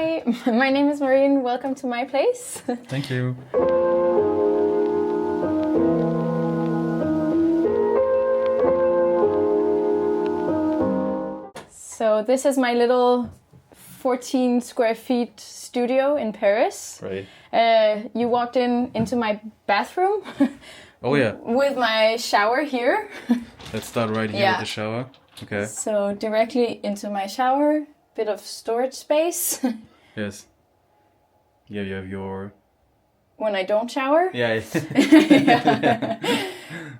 Hi, my name is Maureen. Welcome to my place. Thank you. So this is my little 14 square feet studio in Paris. Right. You walked into my bathroom. Oh yeah. With my shower here. Let's start right here with the shower. Okay. So directly into my shower, bit of storage space. Yes. Yeah, you have your... When I don't shower. Yeah.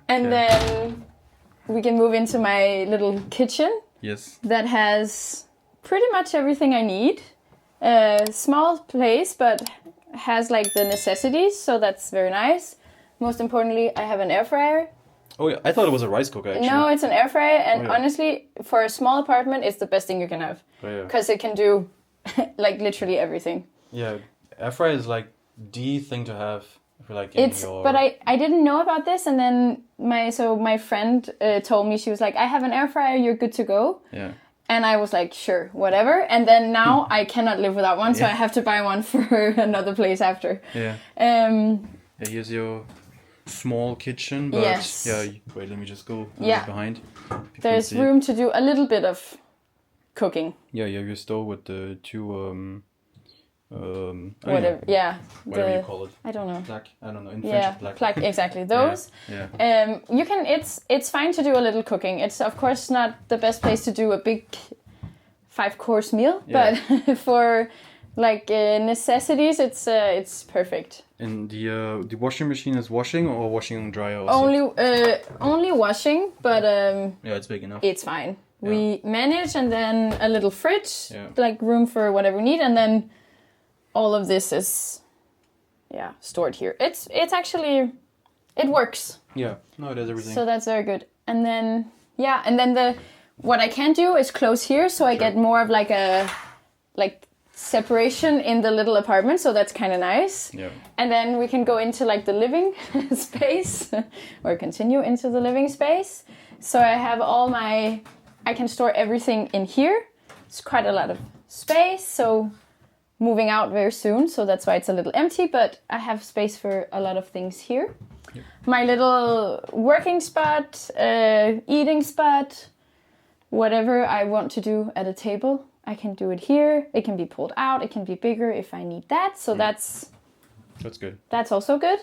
And then we can move into my little kitchen. Yes. That has pretty much everything I need. Small place, but has like the necessities, so that's very nice. Most importantly, I have an air fryer. Oh yeah, I thought it was a rice cooker actually. No, it's an air fryer, and honestly, for a small apartment, it's the best thing you can have. Because it can do like literally everything. Yeah, air fryer is like the thing to have if you're like in your... But I didn't know about this, and then my friend told me, she was like, I have an air fryer, you're good to go. Yeah. And I was like, sure, whatever. And then now I cannot live without one, so I have to buy one for another place after. Yeah. Here's your small kitchen, but wait, let me just go behind. There's room to do a little bit of cooking. Yeah, you have your stove with the two whatever you call it. I don't know. Plaque. I don't know. In French, plaque. Exactly. Those. You can. It's fine to do a little cooking. It's of course not the best place to do a big 5-course meal, but for like necessities, it's perfect. And the washing machine is washing or washing and dryer also? Only washing, but it's big enough. It's fine. We manage, and then a little fridge, like room for whatever we need, and then all of this is stored here. It's actually, it works. Yeah, no, it does everything. So that's very good. And then what I can do is close here, so I get more of like a separation in the little apartment, so that's kind of nice. Yeah. And then we can go into like the living space, or continue into the living space. So I have I can store everything in here. It's quite a lot of space, so moving out very soon, so that's why it's a little empty, but I have space for a lot of things here. Yep. My little working spot, eating spot, whatever I want to do at a table, I can do it here. It can be pulled out, it can be bigger if I need that, so that's good. That's also good.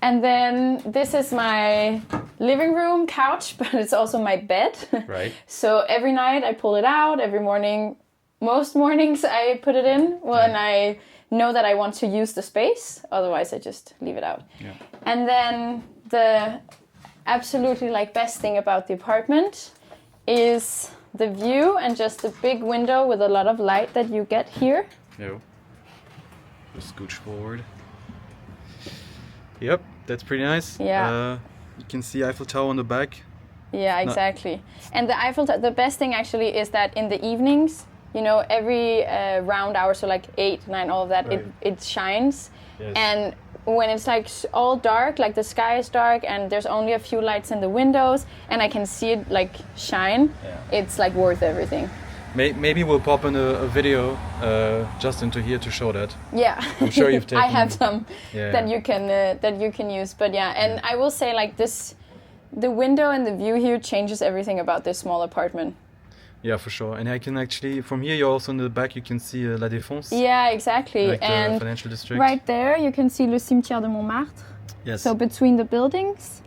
And then this is my living room couch, but it's also my bed. Right. So every night I pull it out, every morning. Most mornings I put it in when I know that I want to use the space. Otherwise, I just leave it out. Yeah. And then the absolutely best thing about the apartment is the view and just the big window with a lot of light that you get here. No. Just scooch forward. Yep, that's pretty nice. Yeah. You can see Eiffel Tower on the back. Yeah, exactly. And the Eiffel Tower, the best thing actually is that in the evenings, every round hour, so like 8, 9, all of that, it shines. Yes. And when it's like all dark, like the sky is dark and there's only a few lights in the windows and I can see it like shine, it's like worth everything. Maybe we'll pop in a video just into here to show that. Yeah. I'm sure you've taken... I have some that you can use, but and I will say like this, the window and the view here changes everything about this small apartment. Yeah, for sure. And I can actually, from here, you're also in the back, you can see La Défense. Yeah, exactly. Like and the financial district. Right there, you can see Le Cimetière de Montmartre. Yes. So between the buildings.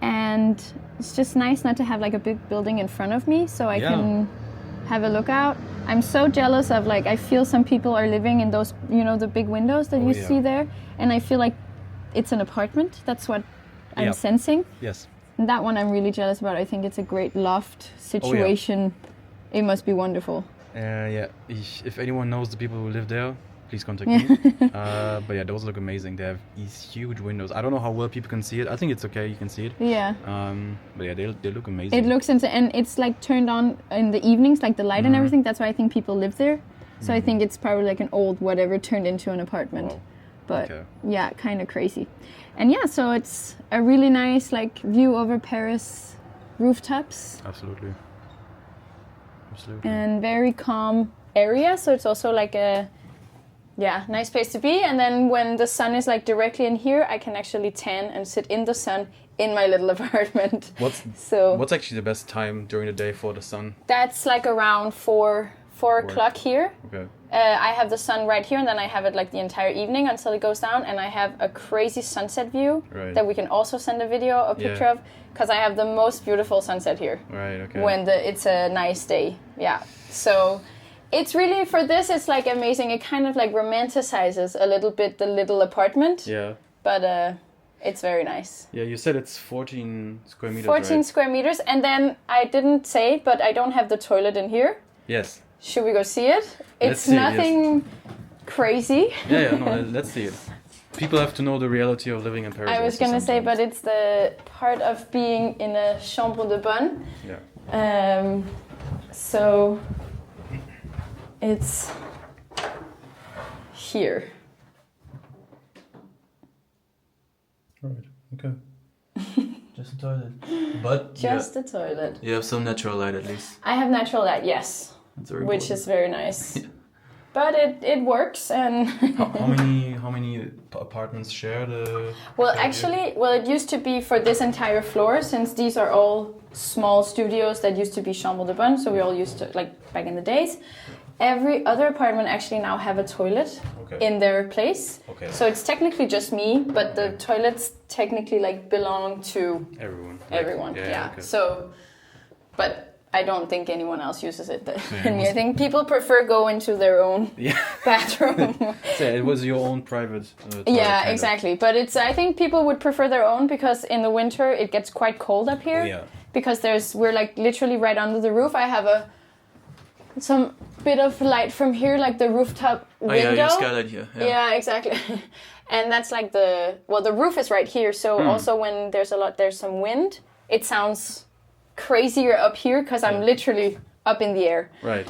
And it's just nice not to have like a big building in front of me, so I can have a look out. I'm so jealous of I feel some people are living in those, the big windows that you see there. And I feel like it's an apartment. That's what I'm sensing. Yes. And that one I'm really jealous about. I think it's a great loft situation. It must be wonderful. If anyone knows the people who live there, please contact me. But those look amazing. They have these huge windows. I don't know how well people can see it. I think it's okay, you can see it. Yeah. But they look amazing. It looks and it's like turned on in the evenings, like the light and everything. That's why I think people live there. So I think it's probably like an old whatever turned into an apartment. Wow. But kind of crazy. And so it's a really nice view over Paris rooftops. Absolutely. And very calm area, so it's also like a nice place to be. And then when the sun is like directly in here, I can actually tan and sit in the sun in my little apartment. What's actually the best time during the day for the sun? That's like around 4 o'clock here. Okay. I have the sun right here, and then I have it like the entire evening until it goes down, and I have a crazy sunset view that we can also send a picture of, because I have the most beautiful sunset here. Right, okay. When it's a nice day. Yeah. So it's really, for this, it's like amazing. It kind of like romanticizes a little bit the little apartment. Yeah. But it's very nice. Yeah, you said it's 14 square meters, 14 square meters, and then I didn't say, but I don't have the toilet in here. Yes. Should we go see it? It's nothing crazy. No, let's see it. People have to know the reality of living in Paris. I was going to say, but it's the part of being in a chambre de bonne. Yeah. So it's here. Right, okay. Just a toilet. But just a toilet. You have some natural light at least. I have natural light, yes. That's very which important. Is very nice. But it works, and how many apartments share the? Well, actually, it used to be for this entire floor, since these are all small studios that used to be chambre de bonne, so we all used to, like back in the days. Every other apartment actually now have a toilet in their place. Okay. So it's technically just me, but the toilets technically like belong to everyone. Yeah. Okay. So, but I don't think anyone else uses it than me. I think people prefer go into their own bathroom. So it was your own private toilet. Yeah, exactly. But I think people would prefer their own, because in the winter it gets quite cold up here. Oh, yeah. Because we're like literally right under the roof. I have some bit of light from here, like the rooftop window. Oh yeah, your skylight here. Yeah, exactly. And that's like the roof is right here. So also when there's some wind, it sounds crazier up here, because I'm literally up in the air. Right.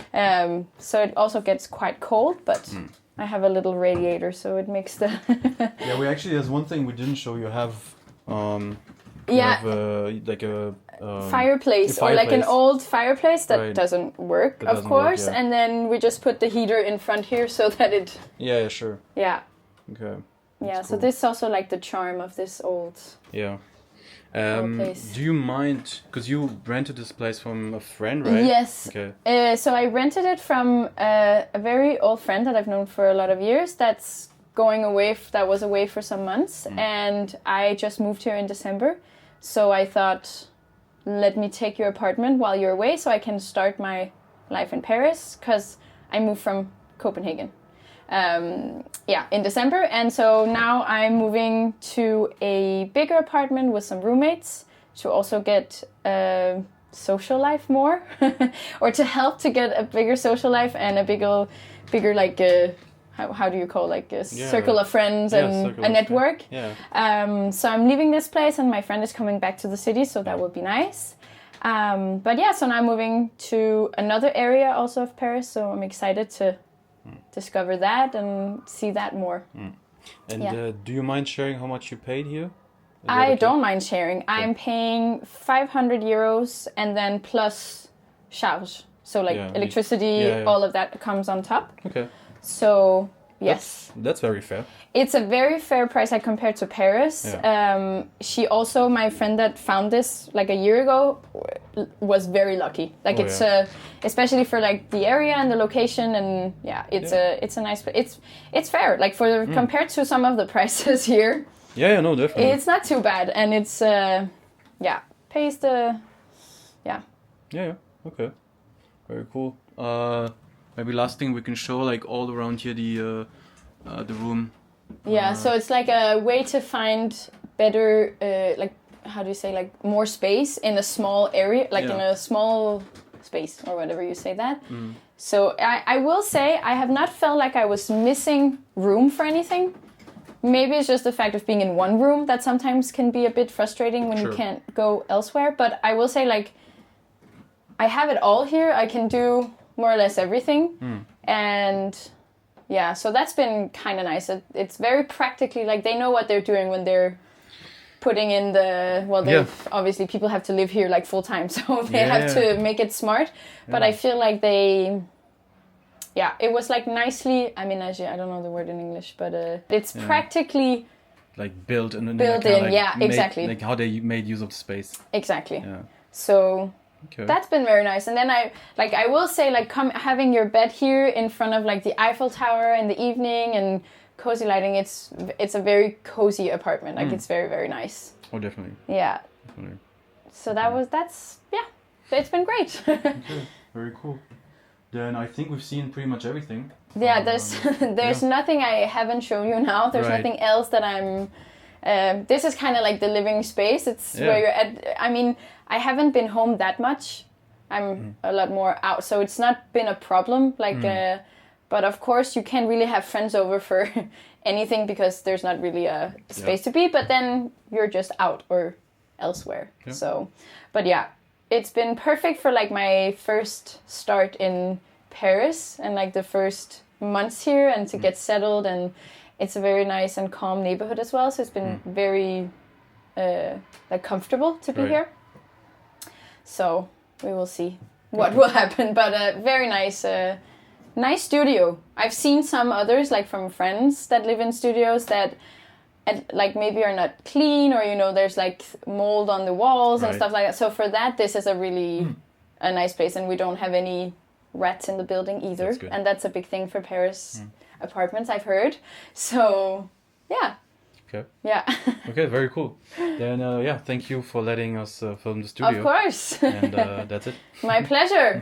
So it also gets quite cold, but I have a little radiator, so it makes the. We actually, there's one thing we didn't show you. Have like a fireplace, or like an old fireplace that doesn't work, of course. And then we just put the heater in front here so that it. Yeah, sure. Yeah. Okay. Yeah. So this is also like the charm of this old. Yeah. Do you mind, because you rented this place from a friend, right? Yes. Okay. So I rented it from a very old friend that I've known for a lot of years. That was away for some months, and I just moved here in December. So I thought, let me take your apartment while you're away, so I can start my life in Paris, because I moved from Copenhagen. In December, and so now I'm moving to a bigger apartment with some roommates to also get social life more, or to help to get a bigger social life and a bigger like how do you call, like a circle of friends and a network. So I'm leaving this place, and my friend is coming back to the city, so that would be nice. So now I'm moving to another area also of Paris, so I'm excited to discover that and see that more. And do you mind sharing how much you paid here? I don't mind sharing. Okay. I'm paying 500 euros and then plus charge. So like electricity, all of that comes on top. Okay. So yes. That's very fair. It's a very fair price, like compared to Paris. Yeah. She also, my friend that found this like a year ago, was very lucky. Like especially for like the area and the location, and it's a nice. It's fair. Like compared to some of the prices here. Yeah, no, definitely. It's not too bad, and it's pays the. Yeah. Okay. Very cool. Maybe last thing we can show, like all around here, the room. Yeah, so it's like a way to find better, like, how do you say, like more space in a small area, like in a small space, or whatever you say that. So I will say I have not felt like I was missing room for anything. Maybe it's just the fact of being in one room that sometimes can be a bit frustrating when you can't go elsewhere. But I will say, like, I have it all here. I can do more or less everything. And so that's been kind of nice. It's very practically, like, they know what they're doing when they're putting in obviously people have to live here like full time, so they have to make it smart. But I feel like yeah, it was like nicely aménagé. I don't know the word in English, but it's practically like built and built in. Yeah, exactly. Like how they made use of the space. Exactly. Yeah. So Okay. that's been very nice. And then I will say like having your bed here in front of like the Eiffel Tower in the evening and cozy lighting. It's a very cozy apartment. Like it's very, very nice. Oh, definitely. Yeah. Definitely. So it's been great. Okay. Very cool. Then I think we've seen pretty much everything. Yeah, there's nothing I haven't shown you now. There's nothing else that I'm. This is kind of like the living space. It's where you're at. I mean, I haven't been home that much. I'm a lot more out, so it's not been a problem. Like, but of course, you can't really have friends over for anything because there's not really a space to be. But then you're just out or elsewhere. Yeah. So, but yeah, it's been perfect for like my first start in Paris and like the first months here and to get settled, and it's a very nice and calm neighborhood as well, so it's been very like comfortable to be here. So we will see what will happen, but very nice nice studio. I've seen some others like from friends that live in studios that like maybe are not clean, or there's like mold on the walls and stuff like that. So for that, this is a really a nice place, and we don't have any rats in the building either, and that's a big thing for Paris apartments, I've heard. So yeah. Okay. Yeah. Okay, very cool. Then thank you for letting us film the studio. Of course. And that's it. My pleasure.